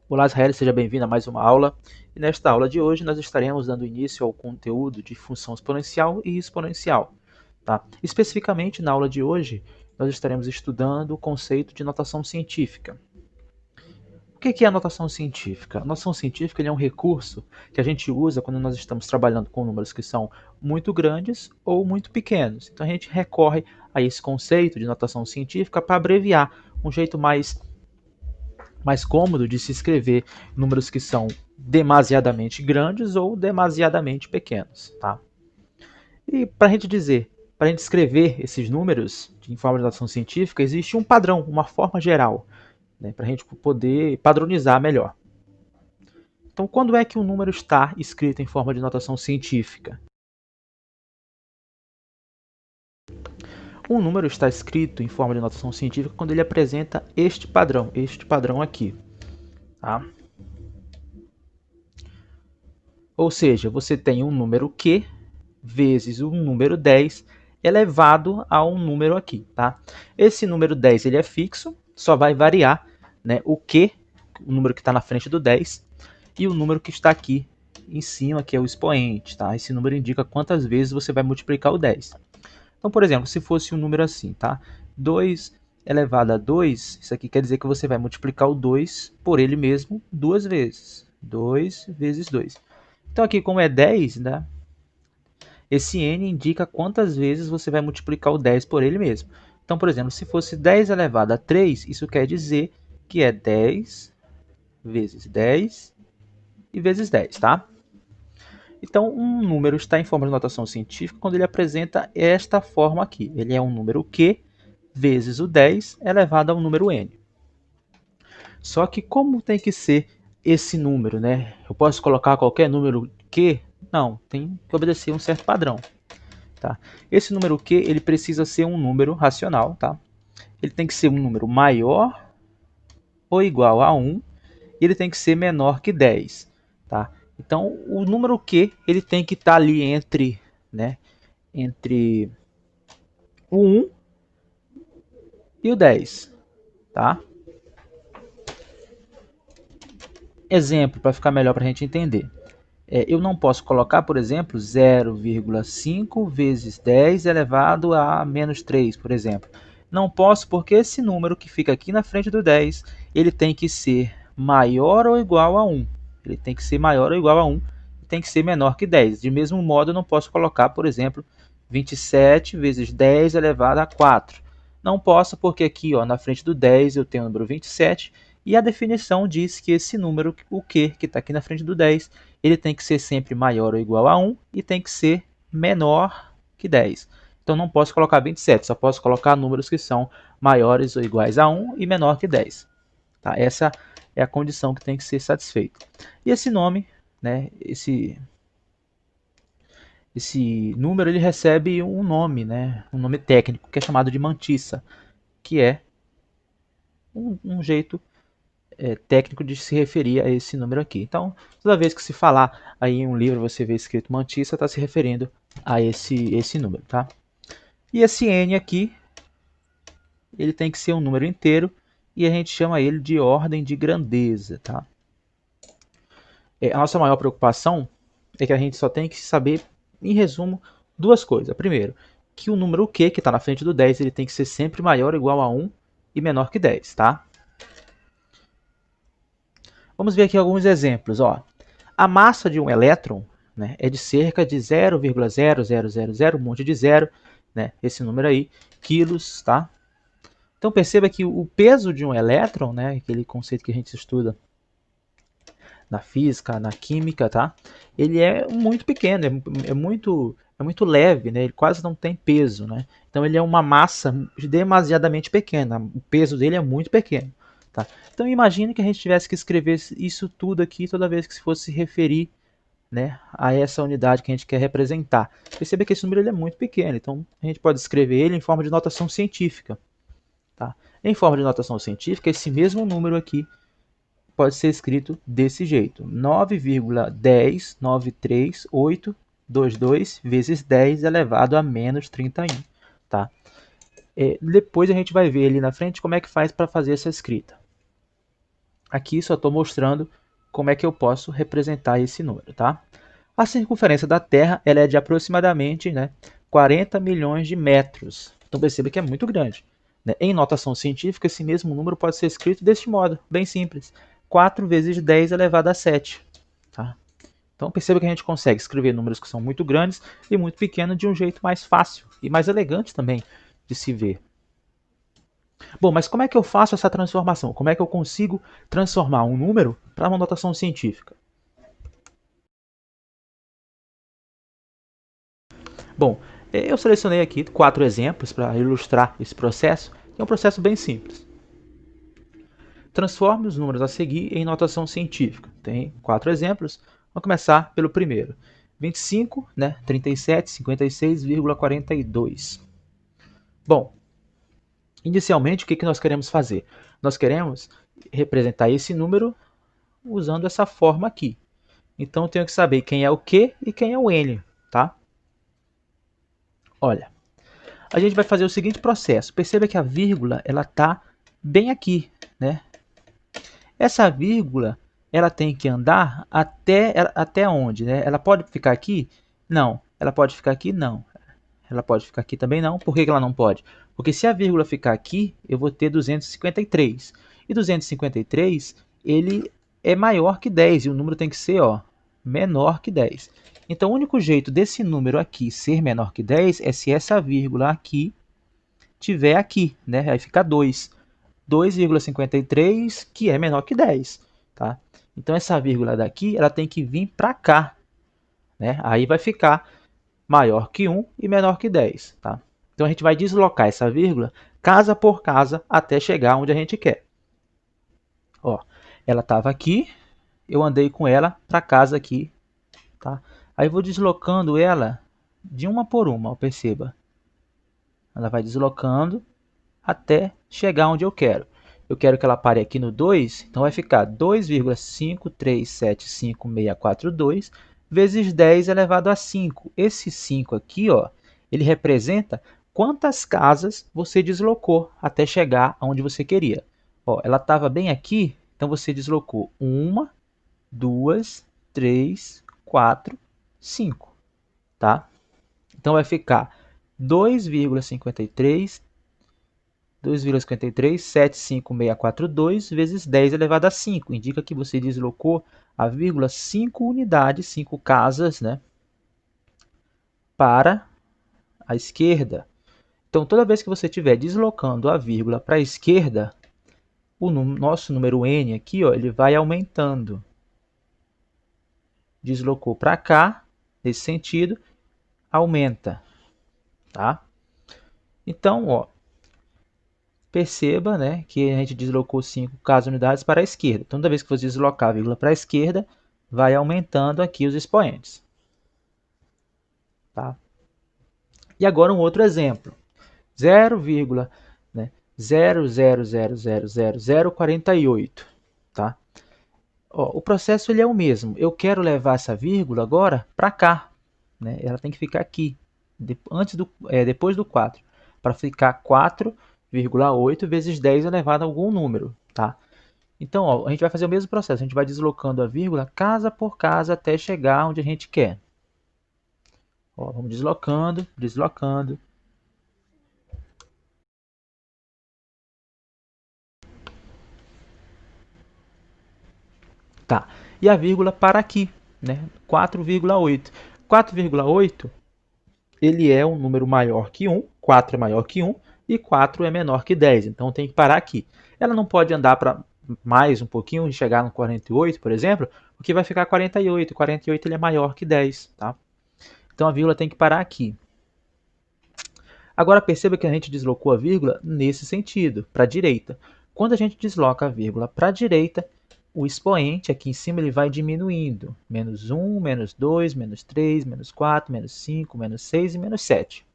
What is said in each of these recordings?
Olá, Israel, seja bem-vindo a mais uma aula. E nesta aula de hoje nós estaremos dando início ao conteúdo de função exponencial e exponencial. Tá? Especificamente na aula de hoje, nós estaremos estudando o conceito de notação científica. O que é a notação científica? A notação científica é um recurso que a gente usa quando nós estamos trabalhando com números que são muito grandes ou muito pequenos. Então a gente recorre a esse conceito de notação científica para abreviar um jeito mais cômodo de se escrever números que são demasiadamente grandes ou demasiadamente pequenos, tá? E para a gente escrever esses números em forma de notação científica, existe um padrão, uma forma geral, né, para a gente poder padronizar melhor. Então, quando é que um número está escrito em forma de notação científica? Um número está escrito em forma de notação científica quando ele apresenta este padrão aqui, tá? Ou seja, você tem um número Q vezes um número 10 elevado a um número aqui, tá? Esse número 10 ele é fixo, só vai variar, né, o Q, o número que está na frente do 10, e o número que está aqui em cima, que é o expoente, tá? Esse número indica quantas vezes você vai multiplicar o 10. Então, por exemplo, se fosse um número assim, tá? 2 elevado a 2, isso aqui quer dizer que você vai multiplicar o 2 por ele mesmo duas vezes. 2 vezes 2. Então aqui, como é 10, né? Esse n indica quantas vezes você vai multiplicar o 10 por ele mesmo. Então, por exemplo, se fosse 10 elevado a 3, isso quer dizer que é 10 vezes 10 e vezes 10, tá? Então, um número está em forma de notação científica quando ele apresenta esta forma aqui. Ele é um número Q vezes o 10 elevado ao número n. Só que como tem que ser esse número, né? Eu posso colocar qualquer número Q? Não, tem que obedecer um certo padrão. Tá? Esse número Q ele precisa ser um número racional. Tá? Ele tem que ser um número maior ou igual a 1 e ele tem que ser menor que 10. Tá? Então, o número Q ele tem que estar ali entre o 1 e o 10. Tá? Exemplo, para ficar melhor para a gente entender. Eu não posso colocar, por exemplo, 0,5 vezes 10 elevado a menos 3, por exemplo. Não posso porque esse número que fica aqui na frente do 10, ele tem que ser maior ou igual a 1. Ele tem que ser maior ou igual a 1 e tem que ser menor que 10. De mesmo modo, eu não posso colocar, por exemplo, 27 vezes 10 elevado a 4. Não posso porque aqui ó, na frente do 10 eu tenho o número 27 e a definição diz que esse número, o Q, que está aqui na frente do 10, ele tem que ser sempre maior ou igual a 1 e tem que ser menor que 10. Então não posso colocar 27, só posso colocar números que são maiores ou iguais a 1 e menor que 10. Tá? Essa é a condição que tem que ser satisfeita. E esse nome, né, esse número, ele recebe um nome, né, um nome técnico, que é chamado de mantissa, que é um jeito técnico de se referir a esse número aqui. Então, toda vez que se falar aí em um livro, você vê escrito mantissa, está se referindo a esse número, tá? E esse n aqui, ele tem que ser um número inteiro e a gente chama ele de ordem de grandeza, tá? A nossa maior preocupação é que a gente só tem que saber, em resumo, duas coisas. Primeiro, que o número Q, que está na frente do 10, ele tem que ser sempre maior ou igual a 1 e menor que 10, tá? Vamos ver aqui alguns exemplos, ó. A massa de um elétron, né, é de cerca de 0,0000, um monte de zero, né, esse número aí, quilos, tá? Então perceba que o peso de um elétron, né, aquele conceito que a gente estuda na física, na química, tá? Ele é muito pequeno, é muito leve, né? Ele quase não tem peso, né? Então ele é uma massa demasiadamente pequena, o peso dele é muito pequeno, tá? Então imagine que a gente tivesse que escrever isso tudo aqui toda vez que se fosse se referir, né, a essa unidade que a gente quer representar. Perceba que esse número ele é muito pequeno, então a gente pode escrever ele em forma de notação científica. Tá? Em forma de notação científica, esse mesmo número aqui pode ser escrito desse jeito: 9,1093822 vezes 10 elevado a menos 31. Tá? Depois a gente vai ver ali na frente como é que faz para fazer essa escrita. Aqui só estou mostrando como é que eu posso representar esse número, tá? A circunferência da Terra ela é de aproximadamente, né, 40 milhões de metros. Então perceba que é muito grande, né? Em notação científica, esse mesmo número pode ser escrito deste modo, bem simples. 4 vezes 10 elevado a 7. Tá? Então perceba que a gente consegue escrever números que são muito grandes e muito pequenos de um jeito mais fácil e mais elegante também de se ver. Bom, mas como é que eu faço essa transformação? Como é que eu consigo transformar um número para uma notação científica? Bom, eu selecionei aqui 4 exemplos para ilustrar esse processo. É um processo bem simples. Transforme os números a seguir em notação científica. Tem 4 exemplos. Vamos começar pelo primeiro. 25, né, 37, 56,42. Bom, inicialmente o que nós queremos fazer? Nós queremos representar esse número usando essa forma aqui. Então eu tenho que saber quem é o Q e quem é o N, tá? Olha, a gente vai fazer o seguinte processo. Perceba que a vírgula ela está bem aqui, né? Essa vírgula ela tem que andar até onde, né? Ela pode ficar aqui? Não. Ela pode ficar aqui? Não. Ela pode ficar aqui também não. Por que ela não pode? Porque se a vírgula ficar aqui, eu vou ter 253. E 253, ele é maior que 10 e o número tem que ser, ó, menor que 10. Então, o único jeito desse número aqui ser menor que 10 é se essa vírgula aqui tiver aqui, né? Aí fica 2. 2,53, que é menor que 10, tá? Então, essa vírgula daqui, ela tem que vir para cá, né? Aí vai ficar maior que 1 e menor que 10, tá? Então, a gente vai deslocar essa vírgula casa por casa até chegar onde a gente quer. Ó, ela estava aqui, eu andei com ela para casa aqui, tá? Aí vou deslocando ela de uma por uma, ó, perceba. Ela vai deslocando até chegar onde eu quero. Eu quero que ela pare aqui no 2, então vai ficar 2,5375642 vezes 10 elevado a 5. Esse 5 aqui, ó, ele representa quantas casas você deslocou até chegar aonde você queria. Ó, ela estava bem aqui, então você deslocou 1, 2, 3, 4, 5, tá? Então vai ficar 2,53 75642 vezes 10 elevado a 5. Indica que você deslocou a vírgula 5 unidades, 5 casas, né, para a esquerda. Então, toda vez que você estiver deslocando a vírgula para a esquerda, o nosso número n aqui, ó, ele vai aumentando. Deslocou para cá, nesse sentido, aumenta. Tá? Então, ó, perceba, né, que a gente deslocou 5 casas unidades para a esquerda. Então, toda vez que você deslocar a vírgula para a esquerda, vai aumentando aqui os expoentes. Tá? E agora um outro exemplo. 0,0000048. Tá? Ó, o processo ele é o mesmo. Eu quero levar essa vírgula agora para cá. Né? Ela tem que ficar aqui, depois do 4, para ficar 4,8 vezes 10 elevado a algum número. Tá? Então, ó, a gente vai fazer o mesmo processo. A gente vai deslocando a vírgula casa por casa até chegar onde a gente quer. Ó, vamos deslocando, deslocando. Tá. E a vírgula para aqui, né? 4,8. 4,8 ele é um número maior que 1, 4 é maior que 1 e 4 é menor que 10. Então tem que parar aqui. Ela não pode andar para mais um pouquinho e chegar no 48, por exemplo, porque vai ficar 48. 48 ele é maior que 10, tá? Então a vírgula tem que parar aqui. Agora perceba que a gente deslocou a vírgula nesse sentido, para a direita. Quando a gente desloca a vírgula para a direita, o expoente aqui em cima ele vai diminuindo. Menos 1, menos 2, menos 3, menos 4, menos 5, menos 6 e menos 7.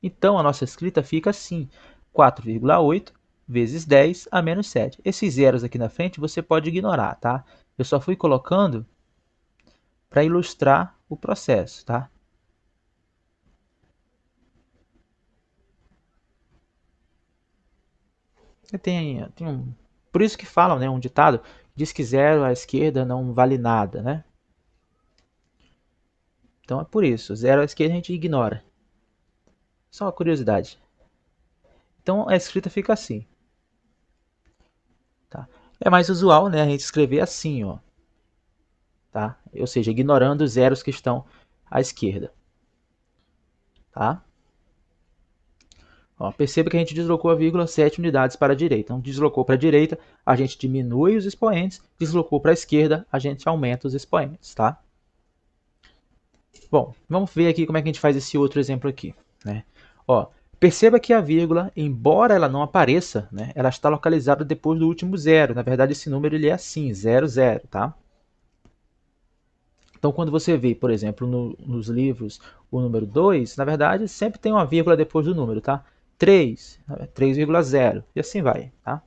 Então a nossa escrita fica assim, 4,8 vezes 10 a menos 7. Esses zeros aqui na frente você pode ignorar, tá? Eu só fui colocando para ilustrar o processo, tá? Tem um Por isso que falam, né, um ditado, diz que 0 à esquerda não vale nada, né? Então é por isso, 0 à esquerda a gente ignora. Só uma curiosidade. Então a escrita fica assim. Tá? É mais usual, né, a gente escrever assim, ó. Tá? Ou seja, ignorando os zeros que estão à esquerda. Tá? Ó, perceba que a gente deslocou a vírgula 7 unidades para a direita. Então, deslocou para a direita, a gente diminui os expoentes. Deslocou para a esquerda, a gente aumenta os expoentes. Tá? Bom, vamos ver aqui como é que a gente faz esse outro exemplo aqui. Né? Ó, perceba que a vírgula, embora ela não apareça, né, ela está localizada depois do último zero. Na verdade, esse número ele é assim, 0, 0. Tá? Então, quando você vê, por exemplo, nos livros o número 2, na verdade, sempre tem uma vírgula depois do número, tá? 3, 3,0 e assim vai, tá?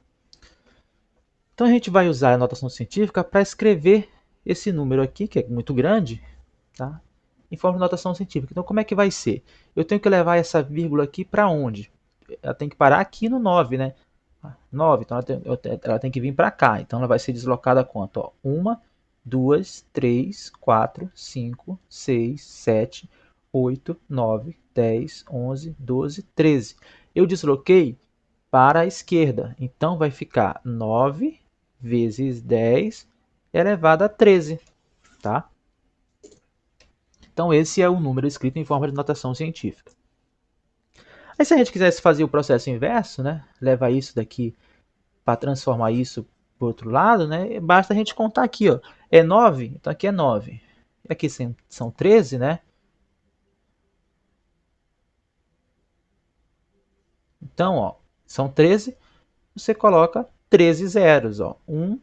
Então, a gente vai usar a notação científica para escrever esse número aqui, que é muito grande, tá? Em forma de notação científica. Então, como é que vai ser? Eu tenho que levar essa vírgula aqui para onde? Ela tem que parar aqui no 9, né? 9, então ela tem que vir para cá. Então, ela vai ser deslocada quanto? Ó, 1, 2, 3, 4, 5, 6, 7, 8, 9, 10, 11, 12, 13. Eu desloquei para a esquerda. Então, vai ficar 9 vezes 10 elevado a 13. Tá? Então, esse é o número escrito em forma de notação científica. Aí, se a gente quisesse fazer o processo inverso, né, levar isso daqui para transformar isso para o outro lado, né, basta a gente contar aqui. Ó, é 9, então aqui é 9. E aqui são 13, né? Então, ó, são 13, você coloca 13 zeros. Ó, 1,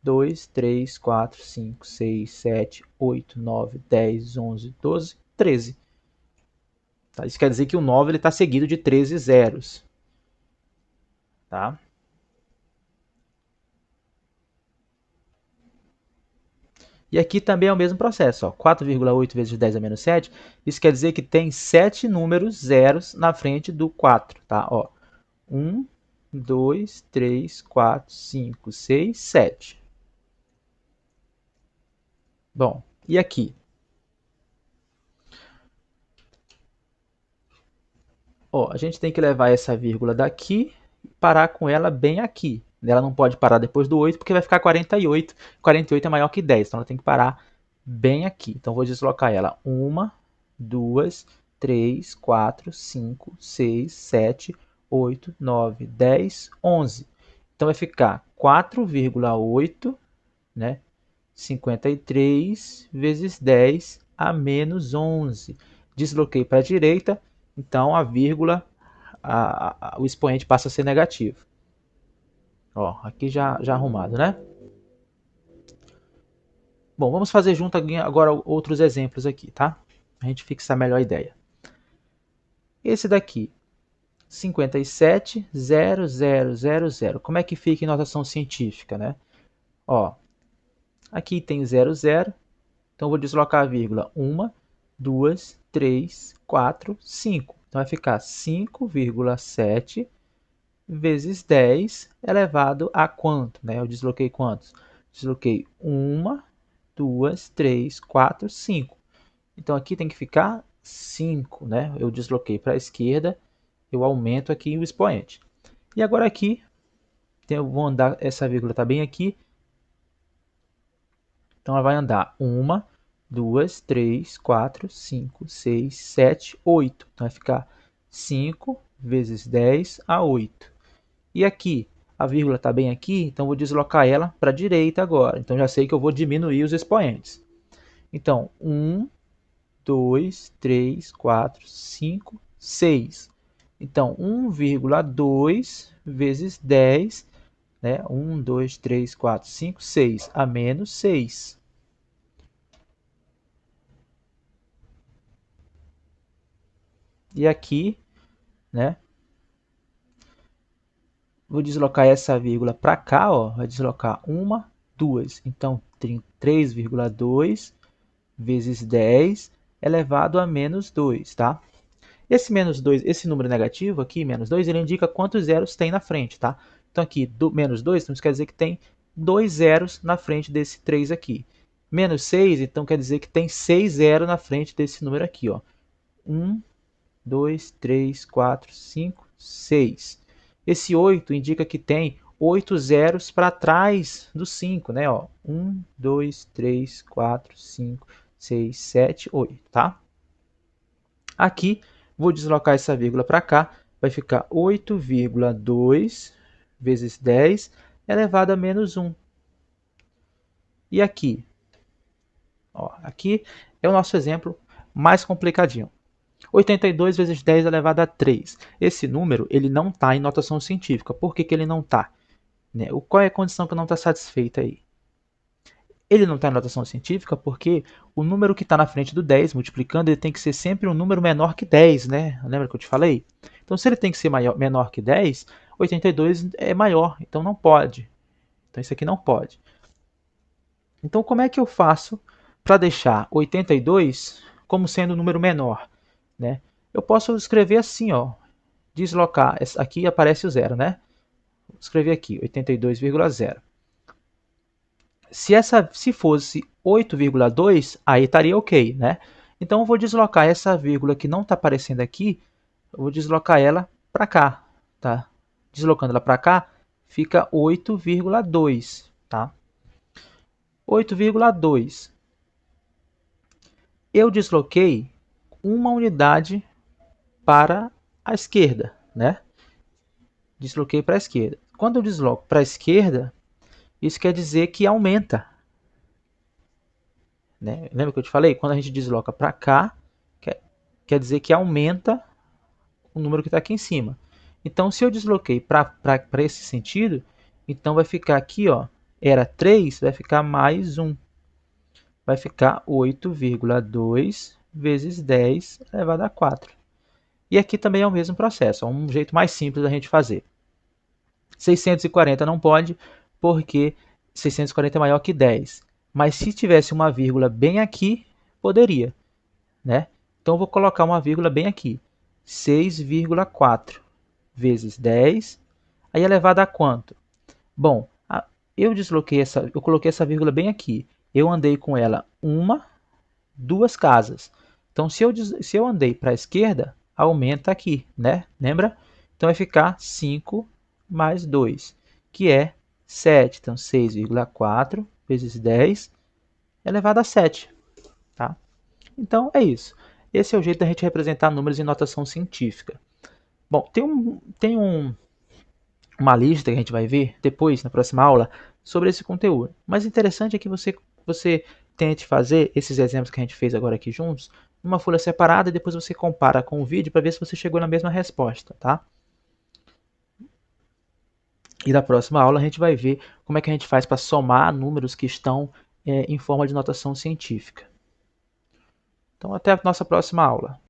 2, 3, 4, 5, 6, 7, 8, 9, 10, 11, 12, 13. Tá? Isso quer dizer que o 9 está seguido de 13 zeros. Tá? E aqui também é o mesmo processo. 4,8 vezes 10 a menos 7, isso quer dizer que tem 7 números zeros na frente do 4. Tá? Ó, 1, 2, 3, 4, 5, 6, 7. Bom, e aqui? Ó, a gente tem que levar essa vírgula daqui e parar com ela bem aqui. Ela não pode parar depois do 8 porque vai ficar 48. 48 é maior que 10, então ela tem que parar bem aqui. Então vou deslocar ela. 1, 2, 3, 4, 5, 6, 7, 8, 9, 10, 11. Então vai ficar 4,8, né? 53 vezes 10 a menos 11. Desloquei para a direita, então a vírgula, o expoente passa a ser negativo. Ó, aqui já arrumado, né? Bom, vamos fazer junto agora outros exemplos aqui, tá? A gente fixar melhor a ideia. Esse daqui, 57,0000. Como é que fica em notação científica, né? Ó, aqui tem 00, então vou deslocar a vírgula. 1, 2, 3, 4, 5. Então vai ficar 5,7 vezes 10 elevado a quanto? Né? Eu desloquei quantos? Desloquei 1, 2, 3, 4, 5. Então aqui tem que ficar 5. Né? Eu desloquei para a esquerda, eu aumento aqui o expoente. E agora aqui, eu vou andar, essa vírgula está bem aqui, então ela vai andar 1, 2, 3, 4, 5, 6, 7, 8. Então vai ficar 5 vezes 10 a 8. E aqui, a vírgula está bem aqui, então vou deslocar ela para a direita agora. Então já sei que eu vou diminuir os expoentes. Então, 1, 2, 3, 4, 5, 6. Então, 1,2 vezes 10, né? 1, 2, 3, 4, 5, 6, a menos 6. E aqui, né? Vou deslocar essa vírgula para cá, ó, vai deslocar 1, 2. Então, 3,2 vezes 10 elevado a menos 2, tá? Esse menos 2, esse número negativo aqui, menos 2, ele indica quantos zeros tem na frente, tá? Então aqui, menos 2, então isso quer dizer que tem 2 zeros na frente desse 3 aqui. Menos 6, então quer dizer que tem 6 zeros na frente desse número aqui, ó. 1, 2, 3, 4, 5, 6. Esse 8 indica que tem 8 zeros para trás do 5, né? Ó, 1, 2, 3, 4, 5, 6, 7, 8, tá? Aqui, vou deslocar essa vírgula para cá, vai ficar 8,2 vezes 10 elevado a menos 1. E aqui? Ó, aqui é o nosso exemplo mais complicadinho. 82 vezes 10 elevado a 3. Esse número ele não está em notação científica. Por que ele não está? Né? Qual é a condição que não está satisfeita aí? Ele não está em notação científica porque o número que está na frente do 10, multiplicando, ele tem que ser sempre um número menor que 10, né? Lembra que eu te falei? Então, se ele tem que ser menor que 10, 82 é maior, então não pode. Então, isso aqui não pode. Então, como é que eu faço para deixar 82 como sendo um número menor? Né? Eu posso escrever assim, ó, deslocar, aqui aparece o zero, né? Vou escrever aqui, 82,0. Se fosse 8,2, aí estaria ok, né? Então eu vou deslocar essa vírgula que não está aparecendo aqui, eu vou deslocar ela para cá, tá? Deslocando ela para cá, fica 8,2, tá? 8,2. Eu desloquei uma unidade para a esquerda, né? Desloquei para a esquerda. Quando eu desloco para a esquerda, isso quer dizer que aumenta. Né? Lembra que eu te falei? Quando a gente desloca para cá, quer dizer que aumenta o número que está aqui em cima. Então, se eu desloquei para esse sentido, então vai ficar aqui, ó, era 3, vai ficar mais 1. Vai ficar 8,2 vezes 10 elevado a 4. E aqui também é o mesmo processo, é um jeito mais simples da gente fazer. 640 não pode, porque 640 é maior que 10. Mas se tivesse uma vírgula bem aqui, poderia, né? Então eu vou colocar uma vírgula bem aqui. 6,4 vezes 10, aí elevado a quanto? Bom, eu coloquei essa vírgula bem aqui. Eu andei com ela duas casas. Então se eu andei para a esquerda, aumenta aqui, né? Lembra? Então vai ficar 5 mais 2, que é 7. Então 6,4 vezes 10 elevado a 7. Tá? Então é isso. Esse é o jeito da gente representar números em notação científica. Bom, tem uma lista que a gente vai ver depois, na próxima aula, sobre esse conteúdo. Mas interessante é que você tente fazer esses exemplos que a gente fez agora aqui juntos, numa folha separada, e depois você compara com o vídeo para ver se você chegou na mesma resposta, tá? E na próxima aula a gente vai ver como é que a gente faz para somar números que estão em forma de notação científica. Então até a nossa próxima aula.